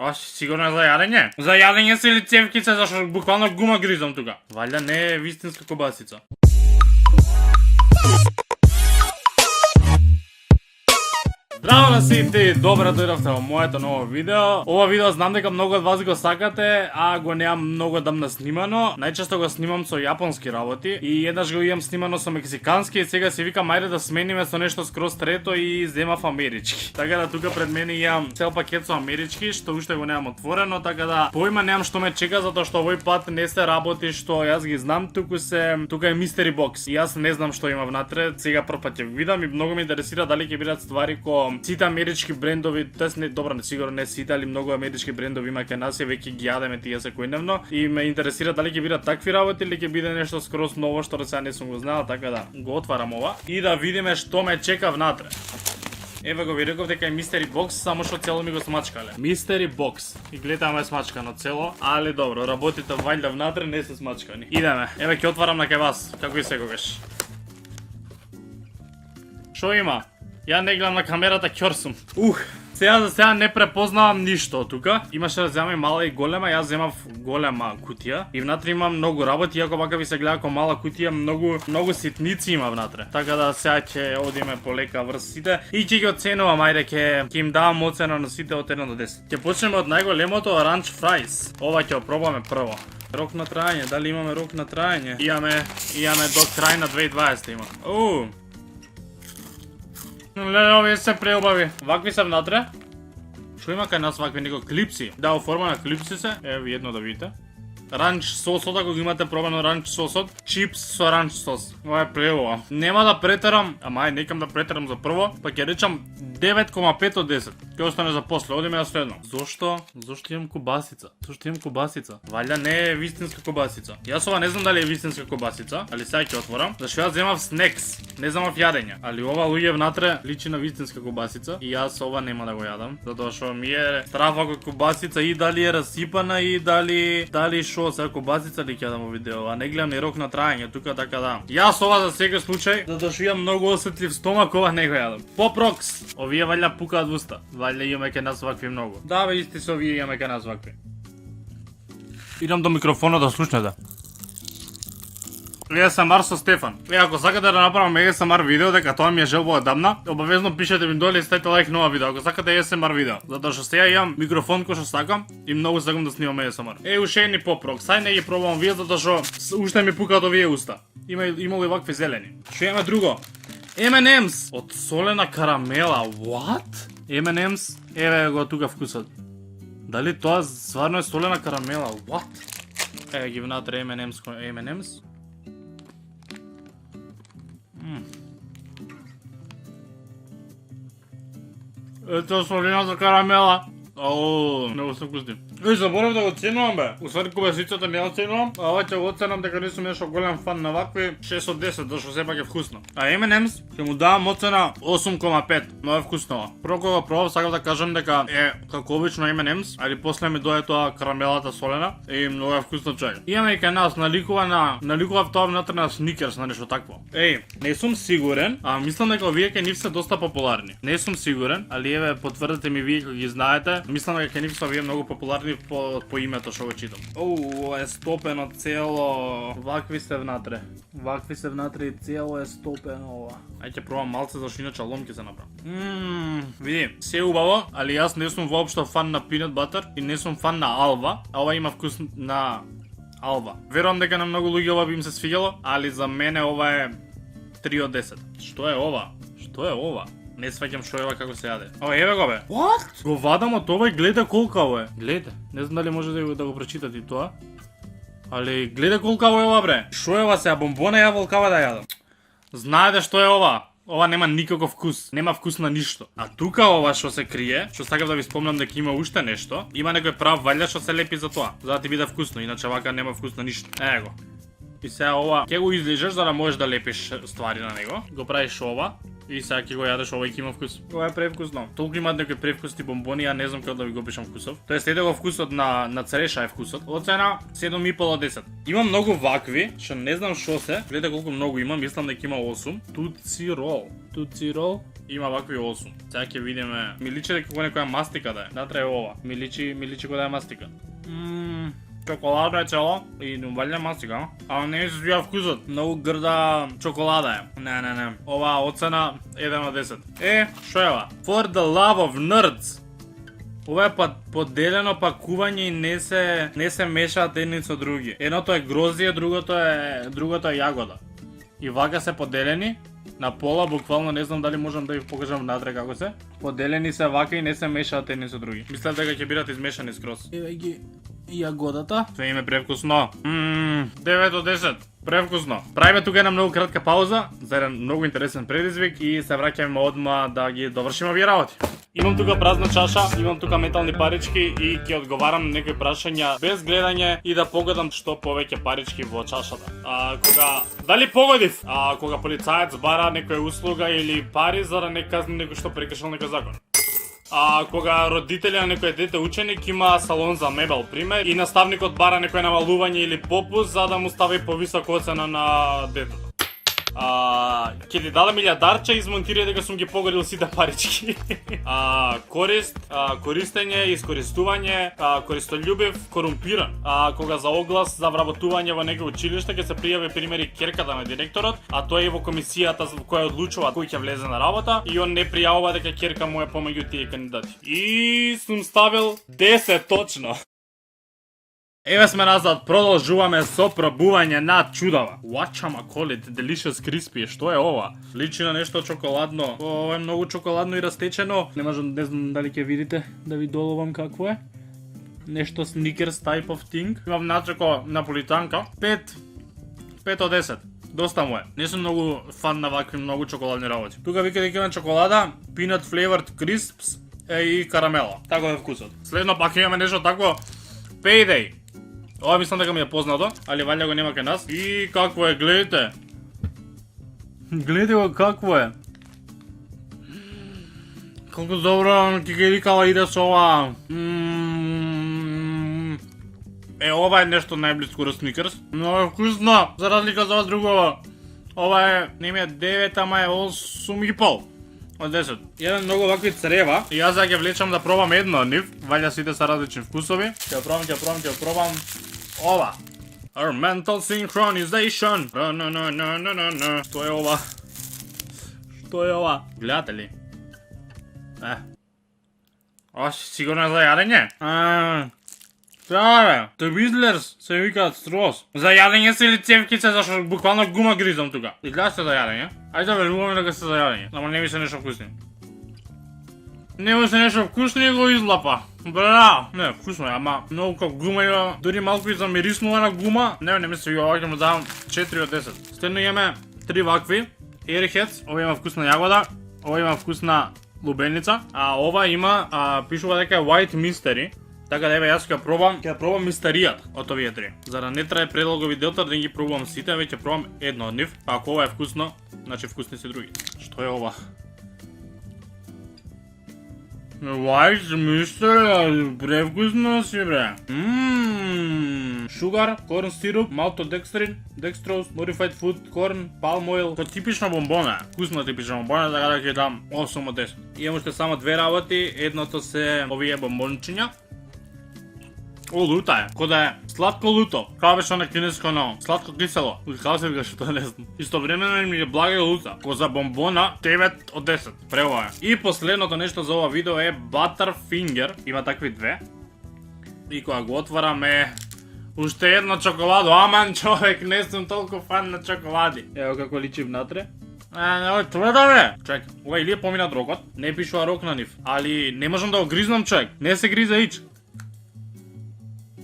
Сигурно е за јадење? За јадење се или цевкица, зашто буквално гума гризам тука. Валја не е вистинска кобасица. Здраво на сите, добро дојдовте во моето ново видео. Ова видео знам дека многу од вас го сакате, а го немам многу одамна снимано. Најчесто го снимам со јапонски работи и еднаш го имам снимано со мексикански и сега си викам ајде да смениме со нешто скроз трето и земав амерички. Така да тука пред мене имам цел пакет со амерички што уште го немам отворено, така да поима немам што ме чека затоа што овој пат не се работи што јас ги знам, тука е мистери бокс. И јас не знам што има внатре, сега прв пат ќе видам и многу ме интересира дали ќе бидат ствари ко сите амерички брендови, тоест не добро, сигурно не сите, али многу амерички брендови има кај нас и веќе ги јадеме тие секојдневно и ме интересира дали ќе бидат такви работи или ќе биде нешто скроз ново што сега не сум го знаел, така да го отварам ова и да видиме што ме чека внатре. Еве го ви реков дека е мистери бокс, само што цело ми го смачкале. Мистери бокс. И гледаме е смачкано цело, али добро, работите вајда внатре не се смачкани. Идеме. Еве ќе отварам на кај вас, како и секогаш. Што има? Ја не гледам на камерата, ќор сум. Сега за сега не препознавам ништо тука. Имаше да земам и мала и голема, јас земав голема кутија. И внатре има многу работи, иако вака ви се гледа како мала кутија, многу ситници има внатре. Така да сега ќе одиме полека врз сите и ќе ги оценувам, ајде ќе им давам оцена на сите од 1 до 10. Ќе почнеме од најголемото ранч фрајс. Ова ќе пробаме прво. Рок на траење, дали имаме рок на траење? Имаме до крај на 2020 има. Леле, овие се преубави. Вакви се внатре. Што има кај нас вакви него клипси? Да, оформа на клипси се. Ево едно да видите. Ранч сосот, ако го имате пробано ранч сосот, чипс со ранч сос. Ова е преубаво. Нема да претерам, ама некам да претерам за прво, па ќе речам 9,5 од 10. Ќе остане за после, одиме на следно. Зошто имам кобасица? Валја не е вистинска кобасица. Јас ова не знам дали е вистинска кобасица, али сега ќе отворам. Зашто јас земав снекс, не земав јадење. Али ова луѓе внатре личи на вистинска кобасица и јас ова нема да го јадам, затоа што ми е страф ако кобасица и дали е расипана и дали шо сега кобасица ли ќе дам во видео, а не гледам ни рок на траење тука, така да. Јас ова за секој случај, затоа што имам многу осетлив стомак, ова не го јадам. Попрокс, овие валја пукаат во уста. Валја имаме кај нас вакви многу. Да бе, исти се овие имаме кај нас вакви. Идам до микрофонот да слушнете. ASMR со Стефан. Ако сакате да направам ASMR видео, дека тоа ми е желба одамна, обавезно пишете ми доле и ставите лайк на ова видео. Ако сакате ASMR видео, затоа што сега имам микрофон кој што сакам и многу сакам да снимам ASMR. Уште едни попрок. Сај не ги пробувам вие затоа што уште ми пукаат овие уста. Имало и вакви зелени. Што имаме друго? M&M's од солена карамела. What? M&M's, еве го тука вкусот. Дали тоа стварно е солена карамела? What? Еве ги внатре M&M's. Ето солената карамела. Многу се вкусни. Заборав да го ценувам бе. Усвари кобасицата не ја ценувам, а ова ќе го оценам дека не сум нешто голем фан на вакви 6 од 10, зашто сепак е вкусно. А M&M's ќе му давам оцена 8,5. Но е вкусно. Прво кога го пробав сакам да кажам дека е како обично M&M's, али после ми дое тоа карамелата солена и многу е вкусно чај. Имаме и кај нас наликува тоа внатре на Сникерс на нешто такво. Не сум сигурен, а мислам дека овие кај нив се доста популарни. Не сум сигурен, али еве потврдете ми вие кога ги знаете. Мислам дека кај нив се овие многу популарни по името што го читам. Е стопено цело. Вакви се внатре и цело е стопено ова. Ајде ќе пробам малце зашто иначе лом ќе се направам. Види, се е убаво, али јас не сум воопшто фан на peanut butter и не сум фан на алва, а ова има вкус на алва. Верувам дека на многу луѓе ова би им се свиѓало, али за мене ова е 3 од 10. Што е ова? Не сваќам што е ова како се јаде. Еве го бе. What? Го вадам од ова и гледа колкаво е. Гледа. Не знам дали може да го прочитате и тоа. Али гледа колкаво е ова бре. Што е ова сега, бомбона ја волкава да јадам. Знаете што е ова? Ова нема никаков вкус, нема вкус на ништо. А тука ова што се крие, што сакам да ви спомнам дека има уште нешто, има некој прав валја што се лепи за тоа, за да ти биде вкусно, иначе вака нема вкус на ништо. Ево го. И сега ова ќе го излижеш за да можеш да лепиш ствари на него. Го правиш ова и сега ќе го јадеш ова и ќе има вкус. Ова е превкусно. Толку имаат некои превкусни бомбони, ја не знам како да ви го опишам вкусов. Тоест еде го вкусот на цреша е вкусот. Оцена 7,5 од 10. Има многу вакви, што не знам што се. Гледате колку многу има, мислам дека има 8. Туци рол. има вакви 8. Сега ќе видиме. Ми личи дека како некоја мастика да е. Натре е ова. Ми личи како да е мастика. Чоколадно е цело и валја мастика, а не ми се свија вкусот. Многу грда чоколада е. Не. Ова оцена 1 од 10. Шо е ова? For the love of nerds. Ова е поделено пакување и не се мешаат едни со други. Едното е грозие, другото е јагода. И вака се поделени на пола, буквално не знам дали можам да ви покажам внатре како се. Поделени се вака и не се мешаат едни со други. Мислев дека ќе бидат измешани скроз. Еве ги јагодата. Све им е превкусно. 9 од 10. Превкусно. Правиме тука една многу кратка пауза за еден многу интересен предизвик и се враќаме одма да ги довршиме овие работи. Имам тука празна чаша, имам тука метални парички и ќе одговарам на некои прашања без гледање и да погодам што повеќе парички во чашата. Дали погодив? Кога полицаец бара некоја услуга или пари за да не казни некој што прекршил некој закон. Кога родители на некој дете ученик има салон за мебел, пример, и наставникот бара некој намалување или попуст за да му стави повисока оцена на детето. Ќе ти дадам илјадарче и измонтирај дека сум ги погодил сите парички. Користење, искористување, користолюбив, корумпиран. Кога за оглас за вработување во некој училиште ќе се пријави примери керката на директорот, а тој е во комисијата која одлучува кој ќе влезе на работа и он не пријавува дека керка му е помеѓу тие кандидати. И сум ставил 10 точно. Еве сме назад, продолжуваме со пробување на чудава. Call it delicious crispy, што е ова? Личи на нешто чоколадно. Ова е многу чоколадно и растечено. Не знам дали ќе видите, да ви доловам какво е. Нешто Snickers type of thing. Има внатре ко наполитанка. 5 од 10. Доста му е. Не сум многу фан на вакви многу чоколадни работи. Тука вика дека има чоколада, peanut flavored crisps и карамела. Тако е вкусот. Следно пак имаме нешто такво Payday. Ова мислам дека ми е познато, али валја го нема кај нас. И какво е, гледайте. Гледайте го какво е. Колку добро кикерикала иде со ова. Ова е нешто најблиско до Snickers. Много е вкусно, за разлика за ова другого. Ова е, не ми е 9, ама е 8,5 од 10. Еден многу вакви црева и јас ќе влечам да пробам едно од нив. Валја сите са различни вкусови. Ќе пробам. Ова. Our mental synchronization. Што е ова? Гледате ли? Ова сигурно е за јадење? Бе, Твизлерс се викаат строс. За јадење се или цевкица, зашто буквално гума гризам тука. И гледаш се за јадење? Ајде да веруваме дека се за јадење. Ама не ми се нешто вкусни. Не ми се нешто вкусно и го излапа. Браво! Не, вкусно е, ама многу како гума има, дури малку и за мириснувана гума. Не ми се ова ќе му давам 4 од 10. Следно имаме 3 вакви. Airheads, ова има вкусна јагода, ова има вкусна лубеница, а ова има, пишува дека е White Mystery. Така да еве јас ќе пробам мистеријата од овие 3. За да не трае предолго видеото да ги пробувам сите, веќе пробам едно од нив. Ако ова е вкусно, значи вкусни се други. Што е ова? White Mystery, превкусно си бре. Sugar, corn syrup, maltodextrin, dextrose, modified food, corn, palm oil. Тоа типична бомбона е. Вкусна типична бомбона, така да ќе дам 8 од 10. Имам уште само две работи, едното се овие бомбончиња. О, лута е. Кода е сладко луто. Као беше на кинеско, но сладко кисело. Као се викаше, тоа не знам. Истовремено ми е блага и лута. Ко за бомбона 9 од 10. Прева е. И последното нешто за ова видео е Butterfinger. Има такви две. И кога го отвараме уште едно чоколадо. Аман човек, не сум толку фан на чоколади. Ево како личи внатре. Тоа да бе! Чек, ова или е поминат рокот, не пишува рок на нив. Али не можам да го гризнам, човек. Не се гриза ич.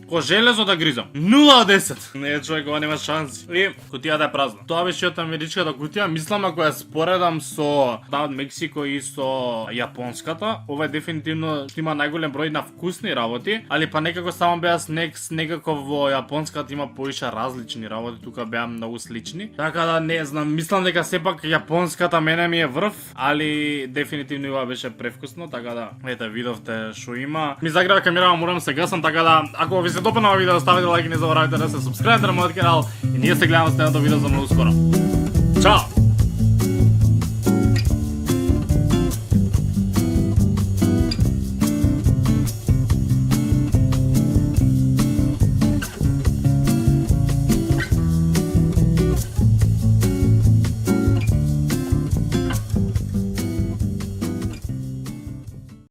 Ко железо да гризам. 0 од 10. Не, човек, ова нема шанси. И кутијата е празна. Тоа беше од америчката кутија. Мислам ако ја споредам со од Мексико и со јапонската, ова е дефинитивно што има најголем број на вкусни работи, али па некако само беа снекс, некако во јапонската има поише различни работи, тука беа многу слични. Така да не знам, мислам дека сепак јапонската мене ми е врв, али дефинитивно ова беше превкусно, така да ете видовте што има. Ми загрева камерава, морам се гасам, така да ако ви се допадна ова видео, ставите лайк и не заборавајте да се субскрабите на мојот канал и ние се гледаме следното видео за многу скоро. Чао!